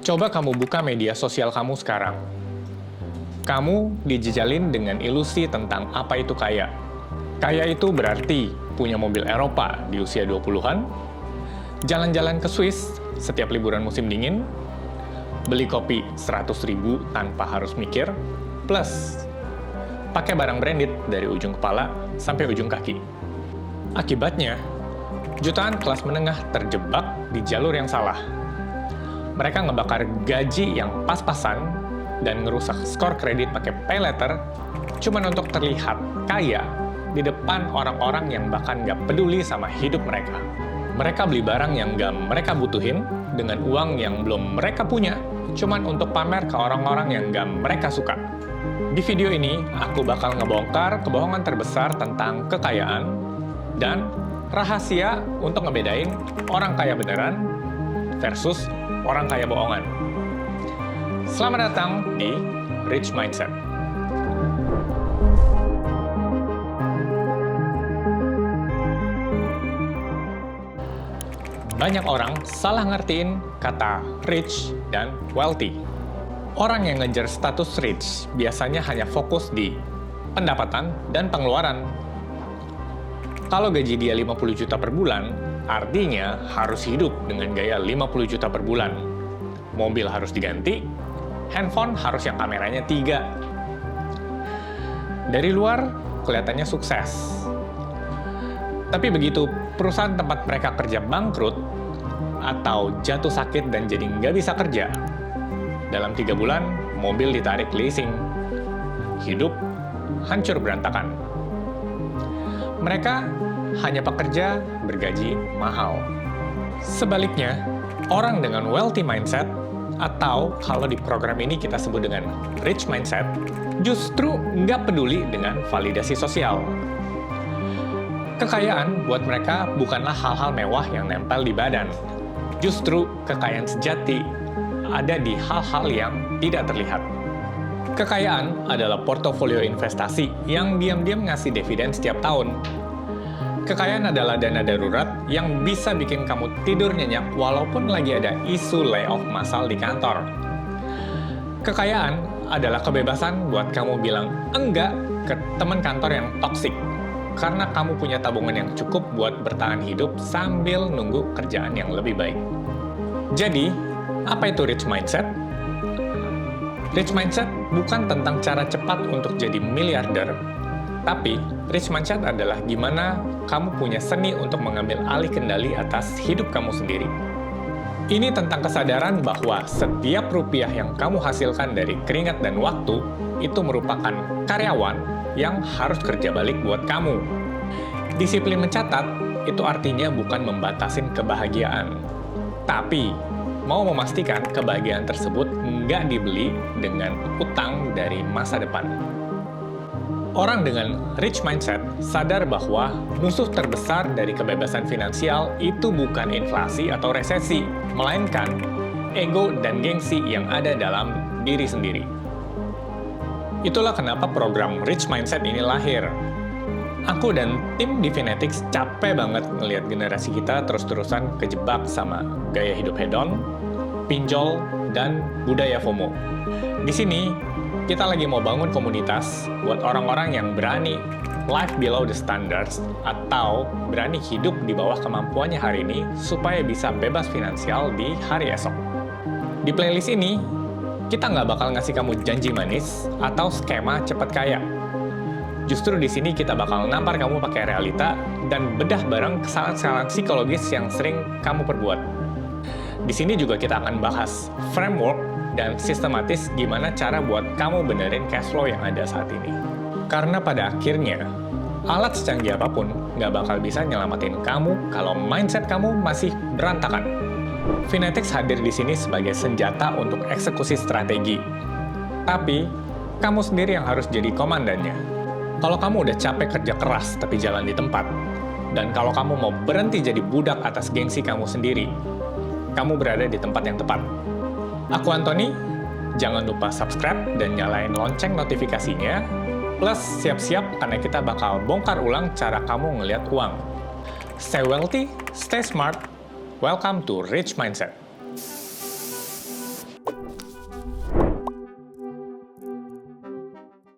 Coba kamu buka media sosial kamu sekarang. Kamu dijejalin dengan ilusi tentang apa itu kaya. Kaya itu berarti punya mobil Eropa di usia 20-an, jalan-jalan ke Swiss setiap liburan musim dingin, beli kopi 100.000 tanpa harus mikir, plus pakai barang branded dari ujung kepala sampai ujung kaki. Akibatnya, jutaan kelas menengah terjebak di jalur yang salah. Mereka ngebakar gaji yang pas-pasan dan ngerusak skor kredit pakai pay letter cuman untuk terlihat kaya di depan orang-orang yang bahkan nggak peduli sama hidup mereka. Mereka beli barang yang nggak mereka butuhin dengan uang yang belum mereka punya, cuman untuk pamer ke orang-orang yang nggak mereka suka. Di video ini, aku bakal ngebongkar kebohongan terbesar tentang kekayaan dan rahasia untuk ngebedain orang kaya beneran versus orang kaya bohongan. Selamat datang di Rich Mindset. Banyak orang salah ngertiin kata rich dan wealthy. Orang yang ngejar status rich biasanya hanya fokus di pendapatan dan pengeluaran. Kalau gaji dia 50 juta per bulan, artinya harus hidup dengan gaya 50 juta per bulan. Mobil harus diganti, handphone harus yang kameranya 3. Dari luar, kelihatannya sukses. Tapi begitu perusahaan tempat mereka kerja bangkrut, atau jatuh sakit dan jadi nggak bisa kerja, dalam 3 bulan, mobil ditarik leasing. Hidup hancur berantakan. Mereka hanya pekerja bergaji mahal. Sebaliknya, orang dengan wealthy mindset, atau kalau di program ini kita sebut dengan rich mindset, justru nggak peduli dengan validasi sosial. Kekayaan buat mereka bukanlah hal-hal mewah yang nempel di badan. Justru kekayaan sejati ada di hal-hal yang tidak terlihat. Kekayaan adalah portofolio investasi yang diam-diam ngasih dividen setiap tahun. Kekayaan adalah dana darurat yang bisa bikin kamu tidur nyenyak walaupun lagi ada isu layoff massal di kantor. Kekayaan adalah kebebasan buat kamu bilang enggak ke teman kantor yang toksik, karena kamu punya tabungan yang cukup buat bertahan hidup sambil nunggu kerjaan yang lebih baik. Jadi, apa itu rich mindset? Rich mindset bukan tentang cara cepat untuk jadi miliarder, tapi rich mindset adalah gimana kamu punya seni untuk mengambil alih kendali atas hidup kamu sendiri. Ini tentang kesadaran bahwa setiap rupiah yang kamu hasilkan dari keringat dan waktu itu merupakan karyawan yang harus kerja balik buat kamu. Disiplin mencatat itu artinya bukan membatasin kebahagiaan, tapi mau memastikan kebahagiaan tersebut nggak dibeli dengan utang dari masa depan. Orang dengan rich mindset sadar bahwa musuh terbesar dari kebebasan finansial itu bukan inflasi atau resesi, melainkan ego dan gengsi yang ada dalam diri sendiri. Itulah kenapa program Rich Mindset ini lahir. Aku dan tim di Finetics capek banget ngelihat generasi kita terus-terusan kejebak sama gaya hidup hedon, pinjol, dan budaya FOMO. Di sini, kita lagi mau bangun komunitas buat orang-orang yang berani live below the standards atau berani hidup di bawah kemampuannya hari ini supaya bisa bebas finansial di hari esok. Di playlist ini, kita nggak bakal ngasih kamu janji manis atau skema cepat kaya. Justru di sini kita bakal nampar kamu pakai realita dan bedah bareng kesalahan-kesalahan psikologis yang sering kamu perbuat. Di sini juga kita akan bahas framework dan sistematis gimana cara buat kamu benerin cash flow yang ada saat ini. Karena pada akhirnya, alat secanggih apapun nggak bakal bisa nyelamatin kamu kalau mindset kamu masih berantakan. Finetics hadir di sini sebagai senjata untuk eksekusi strategi. Tapi, kamu sendiri yang harus jadi komandannya. Kalau kamu udah capek kerja keras tapi jalan di tempat, dan kalau kamu mau berhenti jadi budak atas gengsi kamu sendiri, kamu berada di tempat yang tepat. Aku Anthony, jangan lupa subscribe dan nyalain lonceng notifikasinya, plus siap-siap karena kita bakal bongkar ulang cara kamu ngelihat uang. Stay wealthy, stay smart, welcome to Rich Mindset.